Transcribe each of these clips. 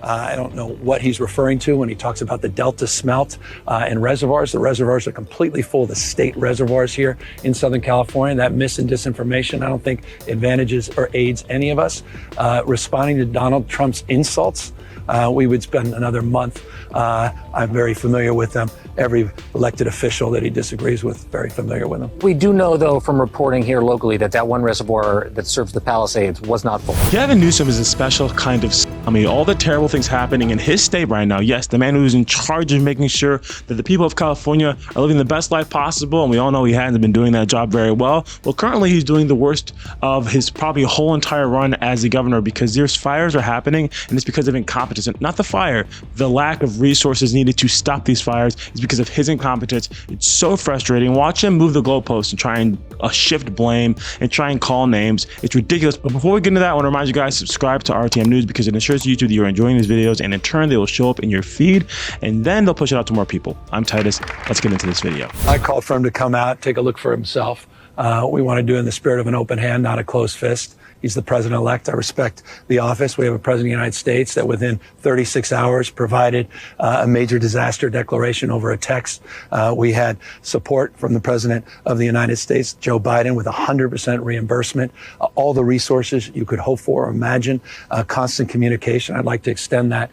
I don't know what he's referring to when he talks about the Delta smelt and reservoirs. The reservoirs are completely full, the state reservoirs here in Southern California. That mis and disinformation, I don't think advantages or aids any of us. Responding to Donald Trump's insults, we would spend another month. I'm very familiar with them. Every elected official that he disagrees with, very familiar with them. We do know, though, from reporting here locally that one reservoir that serves the Palisades was not full. Gavin Newsom is a special kind of all the terrible things happening in his state right now. Yes, the man who's in charge of making sure that the people of California are living the best life possible, and we all know he hasn't been doing that job very well. Well, currently he's doing the worst of his probably whole entire run as the governor, because there's fires are happening, and it's because of incompetence. Not the fire, the lack of resources needed to stop these fires is because of his incompetence. It's so frustrating. Watch him move the goalposts and try and shift blame and try and call names. It's ridiculous. But before we get into that, I want to remind you guys, subscribe to RTM News, because it ensures YouTube that you're enjoying these videos, and in turn they will show up in your feed, and then they'll push it out to more people. I'm Titus. Let's get into this video. I called for him to come out, take a look for himself. We want to do it in the spirit of an open hand, not a closed fist. He's the president-elect. I respect the office. We have a president of the United States that within 36 hours provided a major disaster declaration over a text. We had support from the president of the United States, Joe Biden, with 100% reimbursement, all the resources you could hope for or imagine, constant communication. I'd like to extend that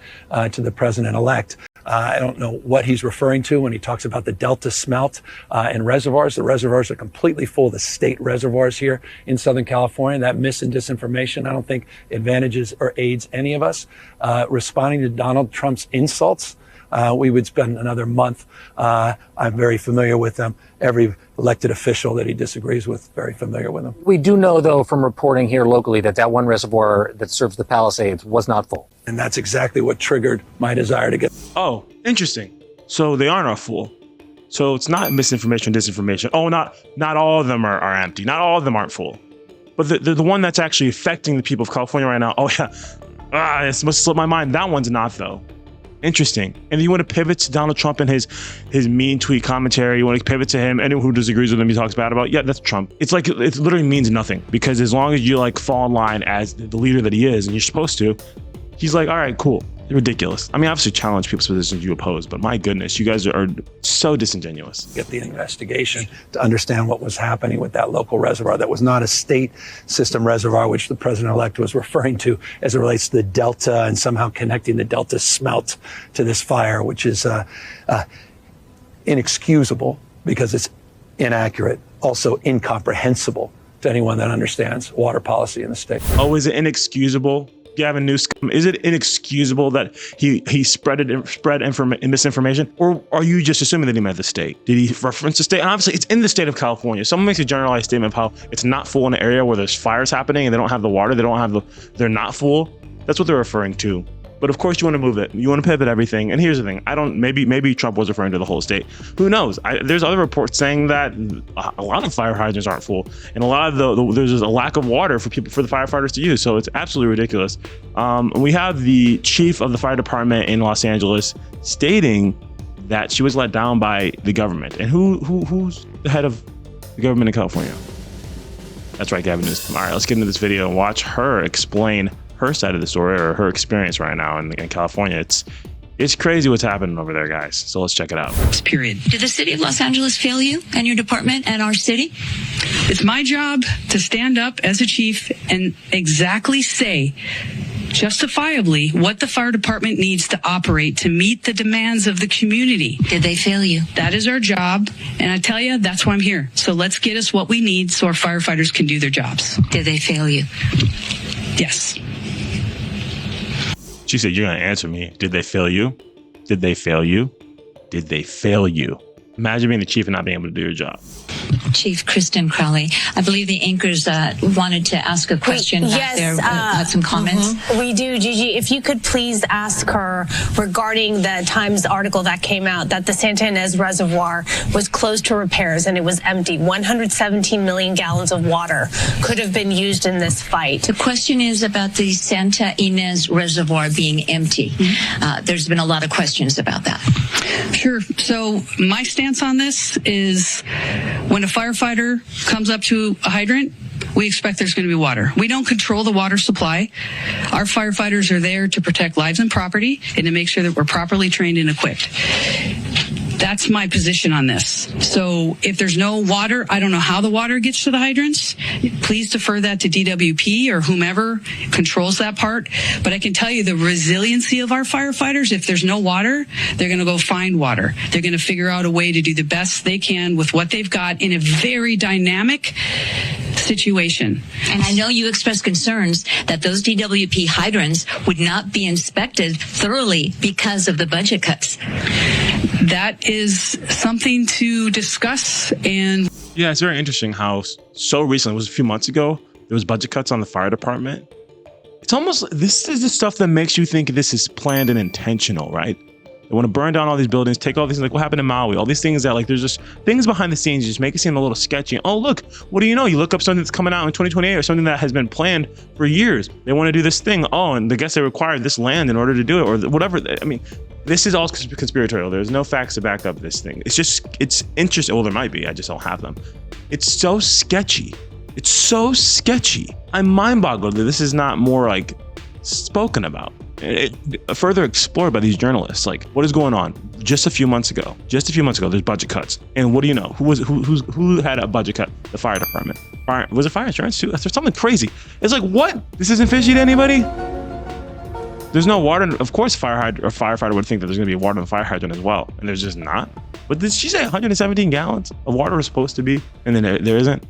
to the president-elect. I don't know what he's referring to when he talks about the Delta smelt and reservoirs. The reservoirs are completely full, the state reservoirs here in Southern California. That mis and disinformation, I don't think advantages or aids any of us. Responding to Donald Trump's insults, we would spend another month. I'm very familiar with them. Every elected official that he disagrees with, very familiar with them. We do know, though, from reporting here locally that one reservoir that serves the Palisades was not full. And that's exactly what triggered my desire to get. Oh, interesting. So they are not full. So it's not misinformation, disinformation. Oh, not all of them are empty. Not all of them aren't full. But the one that's actually affecting the people of California right now, oh yeah, it must slip my mind. That one's not, though. Interesting. And you want to pivot to Donald Trump and his mean tweet commentary. You want to pivot to him. Anyone who disagrees with him, he talks bad about. Yeah, that's Trump. It's like, it literally means nothing, because as long as you like fall in line as the leader that he is, and you're supposed to, he's like, all right, cool. Ridiculous. I mean, obviously challenge people's positions you oppose, but my goodness, you guys are so disingenuous. Get the investigation to understand what was happening with that local reservoir. That was not a state system reservoir, which the president-elect was referring to as it relates to the Delta and somehow connecting the Delta smelt to this fire, which is inexcusable because it's inaccurate, also incomprehensible to anyone that understands water policy in the state. Oh, is it inexcusable? Gavin Newsom, is it inexcusable that he spread misinformation, or are you just assuming that he meant the state? Did he reference the state? And obviously, it's in the state of California. Someone makes a generalized statement of how it's not full in an area where there's fires happening and they don't have the water, they're not full. That's what they're referring to. But of course, you want to move it. You want to pivot everything. And here's the thing: maybe Trump was referring to the whole state. Who knows? There's other reports saying that a lot of fire hydrants aren't full, and a lot of there's just a lack of water for the firefighters to use. So it's absolutely ridiculous. We have the chief of the fire department in Los Angeles stating that she was let down by the government. And who's the head of the government in California? That's right, Gavin Newsom. All right, let's get into this video and watch her explain her side of the story, or her experience right now in California. It's crazy what's happening over there, guys. So let's check it out. Period. Did the city of Los Angeles fail you and your department and our city? It's my job to stand up as a chief and exactly say justifiably what the fire department needs to operate to meet the demands of the community. Did they fail you? That is our job. And I tell you, that's why I'm here. So let's get us what we need so our firefighters can do their jobs. Did they fail you? Yes. She said, you're going to answer me. Did they fail you? Did they fail you? Did they fail you? Imagine being the chief and not being able to do your job. Chief Kristen Crowley, I believe the anchors wanted to ask a question back there. Had some comments. We do, Gigi. If you could please ask her regarding the Times article that came out that the Santa Ynez Reservoir was closed to repairs and it was empty. 117 million gallons of water could have been used in this fight. The question is about the Santa Ynez Reservoir being empty. There's been a lot of questions about that. Sure. So my stance on this is when a firefighter comes up to a hydrant, we expect there's going to be water. We don't control the water supply. Our firefighters are there to protect lives and property and to make sure that we're properly trained and equipped. That's my position on this. So if there's no water, I don't know how the water gets to the hydrants. Please defer that to DWP or whomever controls that part. But I can tell you the resiliency of our firefighters, if there's no water, they're going to go find water. They're going to figure out a way to do the best they can with what they've got in a very dynamic situation. And I know you expressed concerns that those DWP hydrants would not be inspected thoroughly because of the budget cuts. That is something to discuss. And Yeah, it's very interesting how so recently, it was a few months ago, there was budget cuts on the fire department. It's almost, this is the stuff that makes you think this is planned and intentional, right? They want to burn down all these buildings, take all these, like what happened in Maui, all these things that like, there's just things behind the scenes, just make it seem a little sketchy. Oh, look, what do you know? You look up something that's coming out in 2028 or something that has been planned for years. They want to do this thing. Oh, and I guess they required this land in order to do it or whatever. I mean, this is all conspiratorial. There's no facts to back up this thing. It's just, it's interesting. Well, there might be, I just don't have them. It's so sketchy. It's so sketchy. I'm mind boggled that this is not more like spoken about. Further explored by these journalists. Like, what is going on? Just a few months ago, there's budget cuts. And what do you know? Who had a budget cut? The fire department. Was it fire insurance too? There's something crazy. It's like, what? This isn't fishy to anybody? There's no water. Of course, firefighter would think that there's going to be water in the fire hydrant as well. And there's just not. But did she say 117 gallons of water was supposed to be? And then there isn't?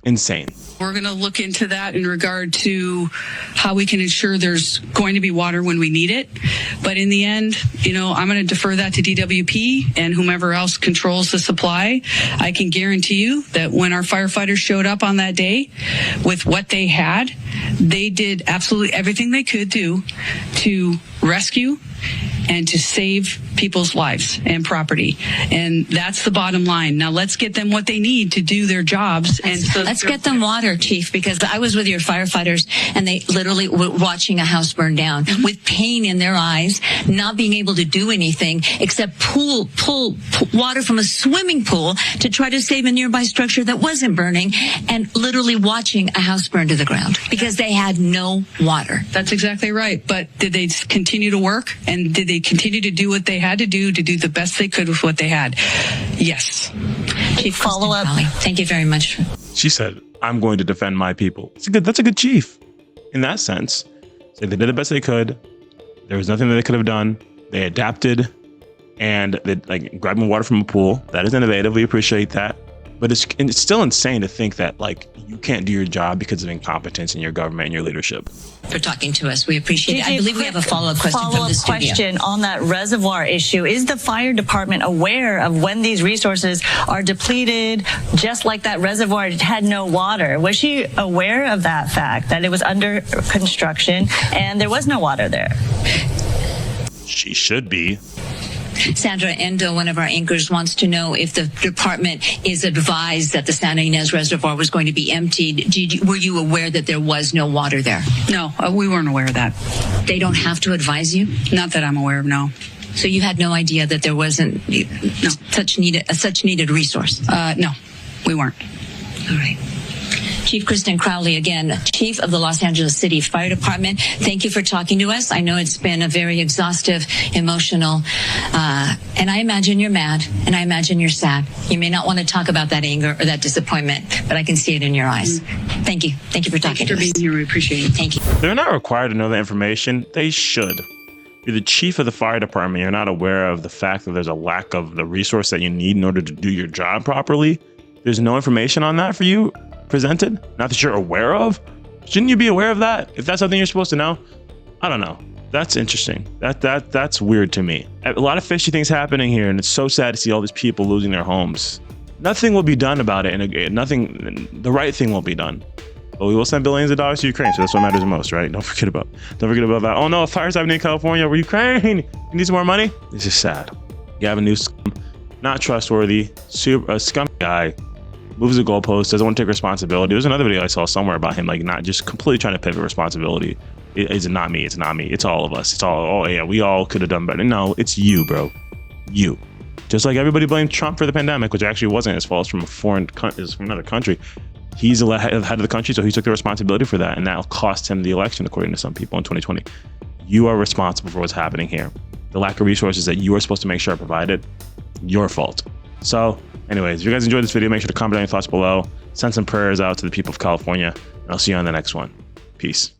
Insane. we're going to look into that in regard to how we can ensure there's going to be water when we need it. But in the end, I'm going to defer that to DWP and whomever else controls the supply. I can guarantee you that when our firefighters showed up on that day with what they had, they did absolutely everything they could do to rescue and to save people's lives and property. And that's the bottom line. Now let's get them what they need to do their jobs. And so let's get them water, Chief, because I was with your firefighters and they literally were watching a house burn down with pain in their eyes, not being able to do anything except pull water from a swimming pool to try to save a nearby structure that wasn't burning, and literally watching a house burn to the ground because they had no water. That's exactly right. But did they continue to work? And did they continue to do what they had to do the best they could with what they had? Yes. Chief, follow up. Thank you very much. She said, I'm going to defend my people. That's a good chief in that sense. So they did the best they could. There was nothing that they could have done. They adapted, and they grabbing water from a pool. That is innovative. We appreciate that. But it's still insane to think that you can't do your job because of incompetence in your government and your leadership. For talking to us, we appreciate it. I believe we have a follow-up question from the studio. Question on that reservoir issue. Is the fire department aware of when these resources are depleted, just like that reservoir had no water? Was she aware of that fact, that it was under construction and there was no water there? She should be. Sandra Endo, one of our anchors, wants to know if the department is advised that the Santa Ynez Reservoir was going to be emptied. Were you aware that there was no water there? No, we weren't aware of that. They don't have to advise you? Not that I'm aware of, no. So you had no idea that there wasn't such needed resource? No, we weren't. All right. Chief Kristen Crowley, again, Chief of the Los Angeles City Fire Department. Thank you for talking to us. I know it's been a very exhaustive, emotional, and I imagine you're mad, and I imagine you're sad. You may not want to talk about that anger or that disappointment, but I can see it in your eyes. Thank you. Thank you for talking to us. Thanks for being here. We appreciate it. Thank you. They're not required to know the information. They should. You're the chief of the fire department. You're not aware of the fact that there's a lack of the resource that you need in order to do your job properly. There's no information on that for you presented, not that you're aware of. Shouldn't you be aware of that? If that's something you're supposed to know, I don't know. That's interesting. That's weird to me. A lot of fishy things happening here, and it's so sad to see all these people losing their homes. Nothing will be done about it, and the right thing won't be done. But we will send billions of dollars to Ukraine, so that's what matters most, right? Don't forget about that. Oh no, a fire's happening in California. We're Ukraine. You need some more money? It's just sad. Gavin Newsom, not trustworthy, a scummy guy. Moves the goalpost, doesn't want to take responsibility. There's another video I saw somewhere about him, not just completely trying to pivot responsibility. It's not me. It's all of us. It's all, oh yeah, we all could have done better. No, it's you, bro. You. Just like everybody blamed Trump for the pandemic, which actually wasn't his fault. It's from another country. He's the head of the country, so he took the responsibility for that, and that cost him the election, according to some people, in 2020. You are responsible for what's happening here. The lack of resources that you are supposed to make sure are provided, your fault. So, anyways, if you guys enjoyed this video, make sure to comment down your thoughts below. Send some prayers out to the people of California, and I'll see you on the next one. Peace.